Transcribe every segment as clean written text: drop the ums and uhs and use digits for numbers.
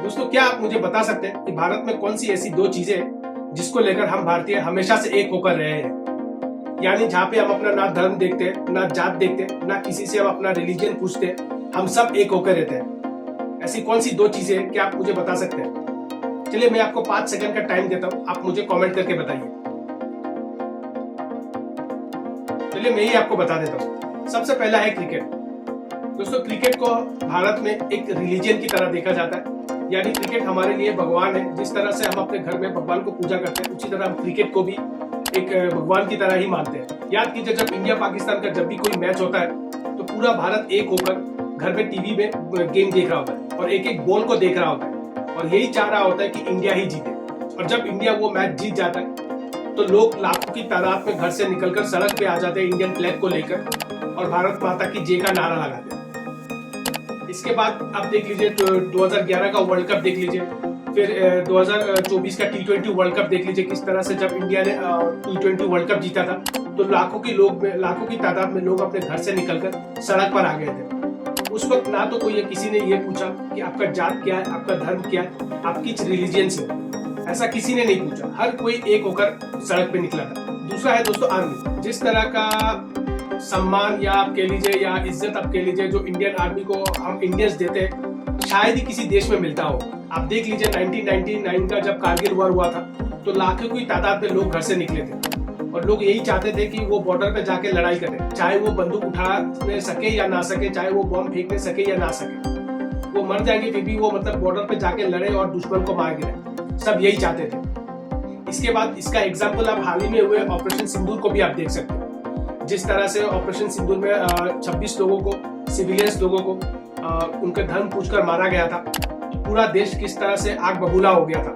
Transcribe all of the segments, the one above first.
दोस्तों, क्या आप मुझे बता सकते हैं कि भारत में कौन सी ऐसी दो चीजें हैं जिसको लेकर हम भारतीय हमेशा से एक होकर रहे हैं? यानी जहाँ पे हम अपना ना धर्म देखते हैं, ना जात देखते हैं, ना किसी से हम अपना रिलीजन पूछते हैं, हम सब एक होकर रहते हैं। ऐसी कौन सी दो चीजें हैं, क्या आप मुझे बता सकते हैं? चलिए, मैं आपको 5 सेकंड का टाइम देता हूँ, आप मुझे कॉमेंट करके बताइए। चलिए, मैं ही आपको बता देता हूँ। सबसे पहला है क्रिकेट। दोस्तों, क्रिकेट को भारत में एक रिलीजन की तरह देखा जाता है। यानी क्रिकेट हमारे लिए भगवान है। जिस तरह से हम अपने घर में भगवान को पूजा करते हैं, उसी तरह हम क्रिकेट को भी एक भगवान की तरह ही मानते हैं। याद कीजिए, जब इंडिया पाकिस्तान का जब भी कोई मैच होता है तो पूरा भारत एक होकर घर में टीवी में गेम देख रहा होता है और एक एक बॉल को देख रहा होता है और यही चाह रहा होता है कि इंडिया ही जीते। और जब इंडिया वो मैच जीत जाता है तो लोग लाखों की तादाद में घर से निकलकर सड़क पे आ जाते हैं इंडियन फ्लैग को लेकर और भारत माता की जय का नारा लगाते हैं। इसके बाद आप देख लीजिए, 2011 का वर्ल्ड कप देख लीजिए, फिर 2024 का T20 वर्ल्ड कप देख लीजिए। किस तरह से जब इंडिया ने T20 वर्ल्ड कप जीता था तो लाखों की तादाद में लोग अपने घर से निकलकर सड़क पर आ गए थे। उस वक्त ना तो कोई किसी ने ये पूछा कि आपका जात क्या है, आपका धर्म क्या है, आप किस रिलीजन से, ऐसा किसी ने नहीं पूछा। हर कोई एक होकर सड़क पे निकला था। दूसरा है दोस्तों आर्मी। जिस तरह का सम्मान या आप कह लीजिए या इज्जत आप कह लीजिए जो इंडियन आर्मी को हम इंडियंस देते हैं, शायद ही किसी देश में मिलता हो। आप देख लीजिए 1999 का जब कारगिल वॉर हुआ था तो लाखों की तादाद में लोग घर से निकले थे और लोग यही चाहते थे कि वो बॉर्डर पे जाके लड़ाई करें, चाहे वो बंदूक उठा सके या ना सके, चाहे वो बॉम्ब फेंकने सके या ना सके, वो मर जाएंगे फिर भी वो बॉर्डर पे जाके लड़े और दुश्मन को मार गिरे। सब यही चाहते थे। इसके बाद इसका एग्जाम्पल आप हाल ही में हुए ऑपरेशन सिंदूर को भी आप देख सकते हैं। जिस तरह से ऑपरेशन सिंदूर में 26 लोगों को, सिविलियंस लोगों को उनके धर्म पूछकर मारा गया था, तो पूरा देश किस तरह से आग बबूला हो गया था।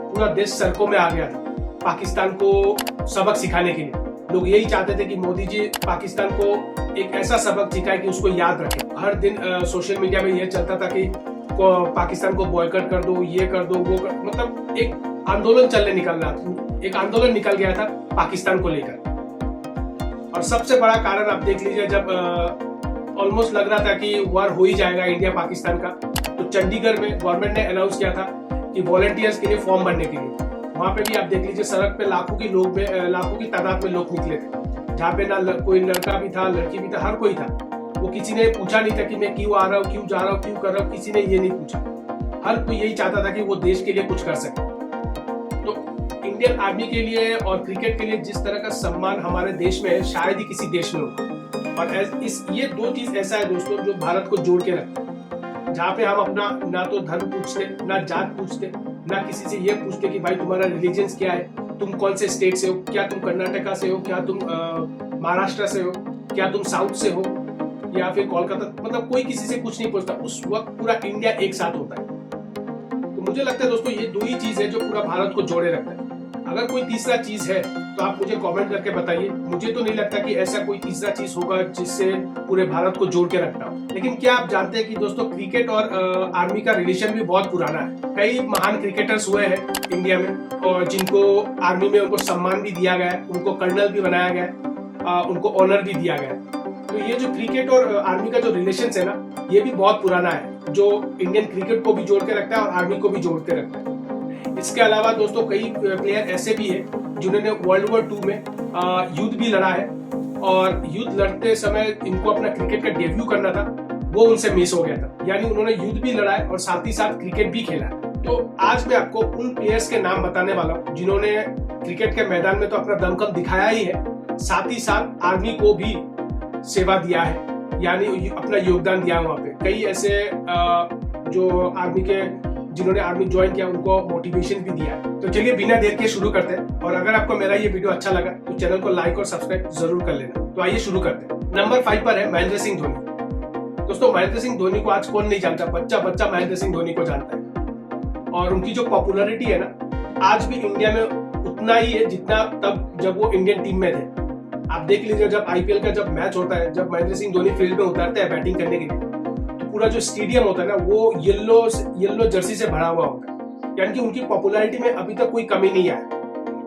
पूरा देश सड़कों में आ गया था पाकिस्तान को सबक सिखाने के लिए। लोग यही चाहते थे कि मोदी जी पाकिस्तान को एक ऐसा सबक सिखाए कि उसको याद रखे। हर दिन सोशल मीडिया में यह चलता था कि पाकिस्तान को बॉयकॉट कर दो, ये कर दो, वो कर, मतलब एक आंदोलन एक आंदोलन निकल गया था पाकिस्तान को लेकर। और सबसे बड़ा कारण आप देख लीजिए, जब ऑलमोस्ट लग रहा था कि वार हो ही जाएगा इंडिया पाकिस्तान का, तो चंडीगढ़ में गवर्नमेंट ने अनाउंस किया था कि वॉलंटियर्स के लिए फॉर्म भरने के लिए। वहां पे भी आप देख लीजिए सड़क पे लाखों की तादाद में लोग निकले थे, जहाँ पे ना कोई लड़का भी था, लड़की भी था, हर कोई था। वो किसी ने पूछा नहीं था कि मैं क्यों आ रहा हूँ, क्यों जा रहा हूँ, क्यों कर रहा हूँ, किसी ने ये नहीं पूछा। हर कोई यही चाहता था कि वो देश के लिए कुछ कर सके। तो इंडियन आर्मी के लिए और क्रिकेट के लिए जिस तरह का सम्मान हमारे देश में है, शायद ही किसी देश में हो। और ये दो चीज ऐसा है दोस्तों जो भारत को जोड़ के रखता है, जहाँ पे हम अपना ना तो धर्म पूछते, ना जात पूछते, ना किसी से ये पूछते कि भाई तुम्हारा रिलीजन क्या है, तुम कौन से स्टेट से हो, क्या तुम कर्नाटका से हो, क्या तुम महाराष्ट्र से हो, क्या तुम साउथ से हो या फिर कोलकाता, मतलब कोई किसी से कुछ नहीं पूछता। उस वक्त पूरा इंडिया एक साथ होता है। तो मुझे लगता है दोस्तों ये दो ही चीज है जो पूरा भारत को जोड़े रखता है। अगर कोई तीसरा चीज है तो आप मुझे कमेंट करके बताइए। मुझे तो नहीं लगता कि ऐसा कोई तीसरा चीज होगा जिससे पूरे भारत को जोड़ के रखता हो। लेकिन क्या आप जानते हैं कि दोस्तों क्रिकेट और आर्मी का रिलेशन भी बहुत पुराना है। कई महान क्रिकेटर्स हुए हैं इंडिया में और जिनको आर्मी में उनको सम्मान भी दिया गया है, उनको कर्नल भी बनाया गया है, उनको ऑनर भी दिया गया है। तो ये जो क्रिकेट और आर्मी का जो रिलेशन है ना, ये भी बहुत पुराना है, जो इंडियन क्रिकेट को भी जोड़ के रखता है और आर्मी को भी जोड़ के रखता है। इसके अलावा दोस्तों कई प्लेयर ऐसे भी हैं जिन्होंने वर्ल्ड वॉर 2 में युद्ध भी लड़ा है और युद्ध लड़ते समय इनको अपना क्रिकेट का डेब्यू करना था, वो उनसे मिस हो गया था। यानी उन्होंने युद्ध भी लड़ा है और साथ ही साथ क्रिकेट भी खेला है। तो आज मैं आपको उन प्लेयर्स के नाम बताने वाला हूँ जिन्होंने क्रिकेट के मैदान में तो अपना दमखम दिखाया ही है, साथ ही साथ आर्मी को भी सेवा दिया है, यानी अपना योगदान दिया है। वहाँ पे कई ऐसे जो आर्मी के जिन्होंने आर्मी ज्वाइन किया उनको मोटिवेशन भी दिया है। तो चलिए बिना देर के शुरू करते हैं। और अगर आपको मेरा ये वीडियो अच्छा लगा तो चैनल को लाइक और सब्सक्राइब जरूर कर लेना। तो आइए शुरू करते हैं। नंबर 5 पर है महेंद्र सिंह धोनी। दोस्तों महेंद्र सिंह धोनी को आज कौन नहीं जानता, बच्चा बच्चा महेंद्र सिंह धोनी को जानता है। और उनकी जो पॉपुलैरिटी है ना, आज भी इंडिया में उतना ही है जितना तब जब वो इंडियन टीम में थे। आप देख लीजिए, जब IPL का जब मैच होता है, जब महेंद्र सिंह धोनी फील्ड में उतरते हैं बैटिंग करने के लिए, पूरा जो स्टेडियम होता है ना वो येलो जर्सी से भरा हुआ होता है। यानी कि उनकी पॉपुलैरिटी में अभी तक कोई कमी नहीं आई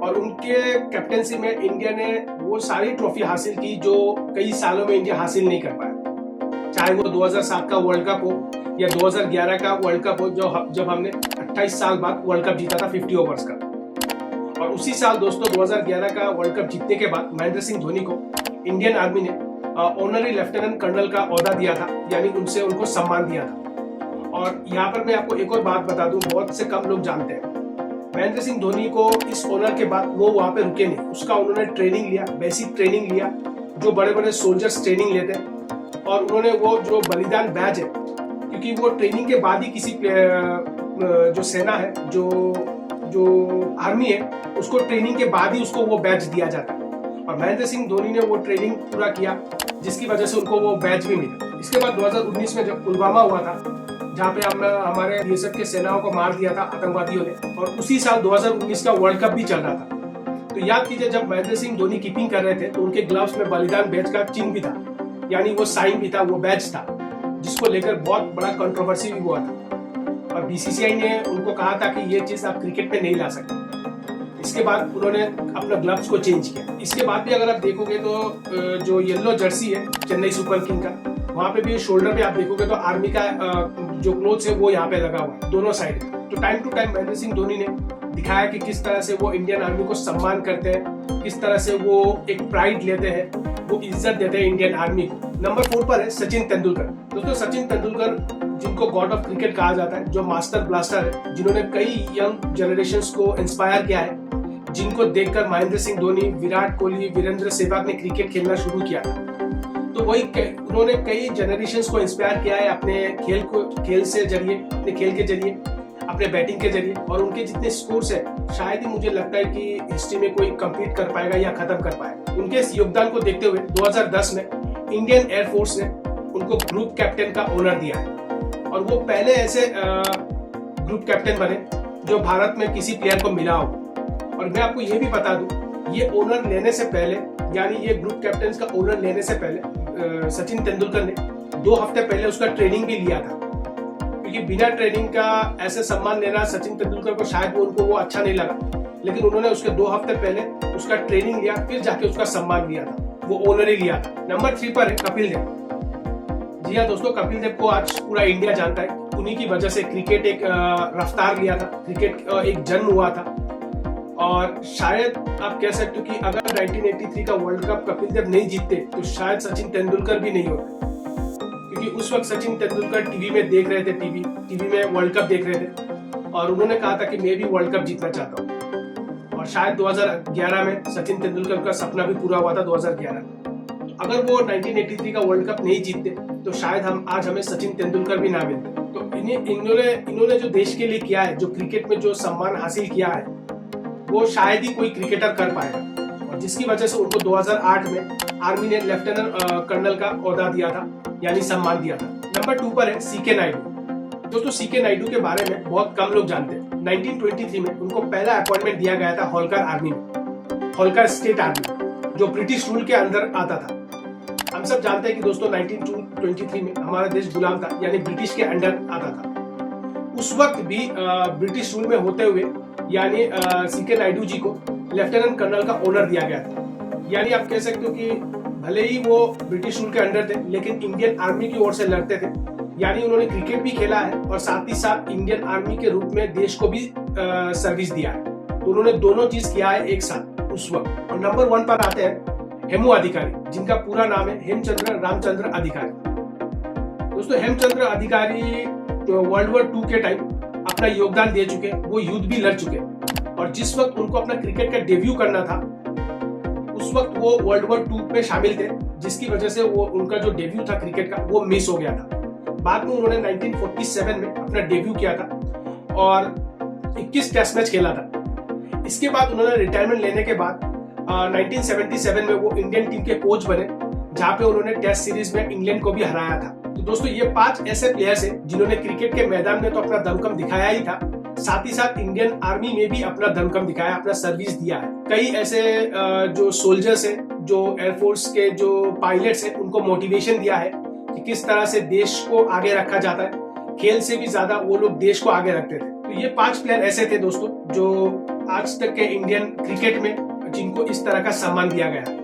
और उनके कैप्टनसी में इंडिया ने वो सारी ट्रॉफी हासिल की जो कई सालों में इंडिया हासिल नहीं कर पाया। चाहे वो 2007 का वर्ल्ड कप हो या 2011 का वर्ल्ड कप हो जब हमने 28 साल बाद वर्ल्ड कप जीता था 50 ओवर्स का। और उसी साल दोस्तों 2011 का वर्ल्ड कप जीतने के बाद महेंद्र सिंह धोनी को इंडियन आर्मी ने ऑनरी लेफ्टिनेंट कर्नल का ओहदा दिया था, यानी उनसे उनको सम्मान दिया था। और यहाँ पर मैं आपको एक और बात बता दूं, बहुत से कम लोग जानते हैं, महेंद्र सिंह धोनी को इस ऑनर के बाद वो वहाँ पे रुके नहीं, उसका उन्होंने ट्रेनिंग लिया, बेसिक ट्रेनिंग लिया जो बड़े बड़े सोल्जर्स ट्रेनिंग लेते हैं। और उन्होंने वो जो बलिदान बैज है, क्योंकि वो ट्रेनिंग के बाद ही किसी जो सेना है, जो आर्मी है, उसको ट्रेनिंग के बाद ही उसको वो बैच दिया जाता है। और महेंद्र सिंह धोनी ने वो ट्रेनिंग पूरा किया, जिसकी वजह से उनको वो बैच भी मिला। इसके बाद 2019 में जब पुलवामा हुआ था, जहाँ पे हमारे बीएसएफ के सेनाओं को मार दिया था आतंकवादियों ने, और उसी साल 2019 का वर्ल्ड कप भी चल रहा था। तो याद कीजिए, जब महेंद्र सिंह धोनी कीपिंग कर रहे थे तो उनके ग्लव्स में बलिदान बैच का चिन्ह भी था, यानी वो साइन भी था, वो बैच था, जिसको लेकर बहुत बड़ा कंट्रोवर्सी भी हुआ था। और बीसीसीआई ने उनको कहा था कि ये चीज आप क्रिकेट में नहीं ला सकते। इसके बाद उन्होंने अपना ग्लव्स को चेंज किया। इसके बाद भी अगर आप देखोगे तो जो येलो जर्सी है चेन्नई सुपर किंग का, वहाँ पे भी शोल्डर पे आप देखोगे तो आर्मी का जो क्लोथ्स है वो यहाँ पे लगा हुआ है दोनों साइड। तो time to time Mahendra Singh Dhoni ने दिखाया कि किस तरह से वो इंडियन आर्मी को सम्मान करते हैं, किस तरह से वो एक प्राइड लेते हैं, वो इज्जत देते हैं इंडियन आर्मी को। नंबर 4 पर है सचिन तेंदुलकर। दोस्तों सचिन तेंदुलकर, जिनको गॉड ऑफ क्रिकेट कहा जाता है, जो मास्टर ब्लास्टर है, जिन्होंने कई यंग जनरेशंस को इंस्पायर किया है, जिनको देखकर महेंद्र सिंह धोनी, विराट कोहली, वीरेंद्र सहवाग ने क्रिकेट खेलना शुरू किया। तो वही उन्होंने कई जनरेशंस को इंस्पायर किया है अपने खेल से जरिए, अपने खेल के जरिए, अपने बैटिंग के जरिए। और उनके जितने स्कोर्स है, शायद ही मुझे लगता है कि हिस्ट्री में कोई कंप्लीट कर पाएगा या खत्म कर पाएगा। उनके इस योगदान को देखते हुए 2010 में इंडियन एयरफोर्स ने उनको ग्रुप कैप्टन का ऑनर दिया है। और वो पहले ऐसे ग्रुप कैप्टन बने जो भारत में किसी प्लेयर को मिला हो। और मैं आपको ये भी बता दूं, ये ऑनर लेने से पहले, यानी ये ग्रुप कैप्टन का ऑनर लेने से पहले सचिन तेंदुलकर ने 2 हफ्ते पहले उसका ट्रेनिंग भी लिया था, क्योंकि बिना ट्रेनिंग का ऐसे सम्मान लेना सचिन तेंदुलकर को शायद उनको वो अच्छा नहीं लगा। लेकिन उन्होंने उसके 2 हफ्ते पहले उसका ट्रेनिंग लिया, फिर जाके उसका सम्मान लिया था, वो ऑनर ही लिया था। नंबर 3 पर है कपिल देव। जी हाँ दोस्तों, कपिल देव को आज पूरा इंडिया जानता है। उन्हीं की वजह से क्रिकेट एक रफ्तार लिया था, क्रिकेट एक जन्म हुआ था। और शायद आप कह सकते हो कि अगर 1983 का वर्ल्ड कप कपिल देव नहीं जीतते तो शायद सचिन तेंदुलकर भी नहीं होते, क्योंकि उस वक्त सचिन तेंदुलकर टीवी में देख रहे थे, टीवी में वर्ल्ड कप देख रहे थे, और उन्होंने कहा था कि मैं भी वर्ल्ड कप जीतना चाहता हूँ। और शायद 2011 में सचिन तेंदुलकर का सपना भी पूरा हुआ था 2011। तो अगर वो 1983 का वर्ल्ड कप नहीं जीतते तो शायद आज हमें सचिन तेंदुलकर भी ना मिलते। तो इन्होंने जो देश के लिए किया है, जो क्रिकेट में जो सम्मान हासिल किया है, वो शायद ही कोई क्रिकेटर कर पाएगा। और जिसकी वजह से उनको 2008 में आर्मी ने लेफ्टिनेंट कर्नल का ओहदा दिया था, यानी सम्मान दिया था। नंबर 2 पर है सीके नायडू। दोस्तों सीके नायडू के बारे में बहुत कम लोग जानते हैं। 1923 में उनको पहला अपॉइंटमेंट दिया गया था होलकर आर्मी में, होलकर स्टेट आर्मी, जो ब्रिटिश रूल के अंदर आता था। हम सब जानते हैं कि दोस्तों 1923 में हमारा देश गुलाम था, यानी ब्रिटिश के अंडर आता था। उस वक्त भी ब्रिटिश रूल में होते हुए, यानी सीके नायडू जी को लेफ्टिनेंट कर्नल का ऑनर दिया गया था। यानी आप कह सकते हो कि भले ही वो ब्रिटिश रूल के अंडर थे, लेकिन इंडियन आर्मी की ओर से लड़ते थे। यानी उन्होंने क्रिकेट भी खेला है और साथ ही साथ इंडियन आर्मी के रूप में देश को भी सर्विस दिया है। तो उन्होंने दोनों चीज किया है एक साथ उस वक्त। और नंबर 1 पर आते हैं हेमू अधिकारी, जिनका पूरा नाम है हेमचंद्र रामचंद्र अधिकारी। दोस्तों हेमचंद्र अधिकारी वर्ल्ड वॉर 2 के टाइम अपना योगदान दे चुके, वो युद्ध भी लड़ चुके। और जिस वक्त उनको अपना क्रिकेट का डेब्यू करना था, उस वक्त वो वर्ल्ड वॉर 2 में शामिल थे, जिसकी वजह से वो उनका जो डेब्यू था क्रिकेट का वो मिस हो गया था। बाद में उन्होंने 1947 में अपना डेब्यू किया था और 21 टेस्ट मैच खेला था। इसके बाद उन्होंने रिटायरमेंट लेने के बाद 1977 में वो इंडियन टीम के कोच बने, जहां पे उन्होंने टेस्ट सीरीज में इंग्लैंड को भी हराया था। तो दोस्तों ये 5 ऐसे प्लेयर्स हैं जिन्होंने क्रिकेट के मैदान में तो अपना दमखम दिखाया ही था, साथ ही साथ इंडियन आर्मी में भी अपना दमखम दिखाया, अपना सर्विस दिया है। कई ऐसे जो सोल्जर्स हैं, जो एयरफोर्स के जो पायलट्स हैं, उनको मोटिवेशन दिया है कि किस तरह से देश को आगे रखा जाता है। खेल से भी ज्यादा वो लोग देश को आगे रखते थे। तो ये 5 प्लेयर ऐसे थे दोस्तों जो आज तक के इंडियन क्रिकेट में जिनको इस तरह का सम्मान दिया गया है।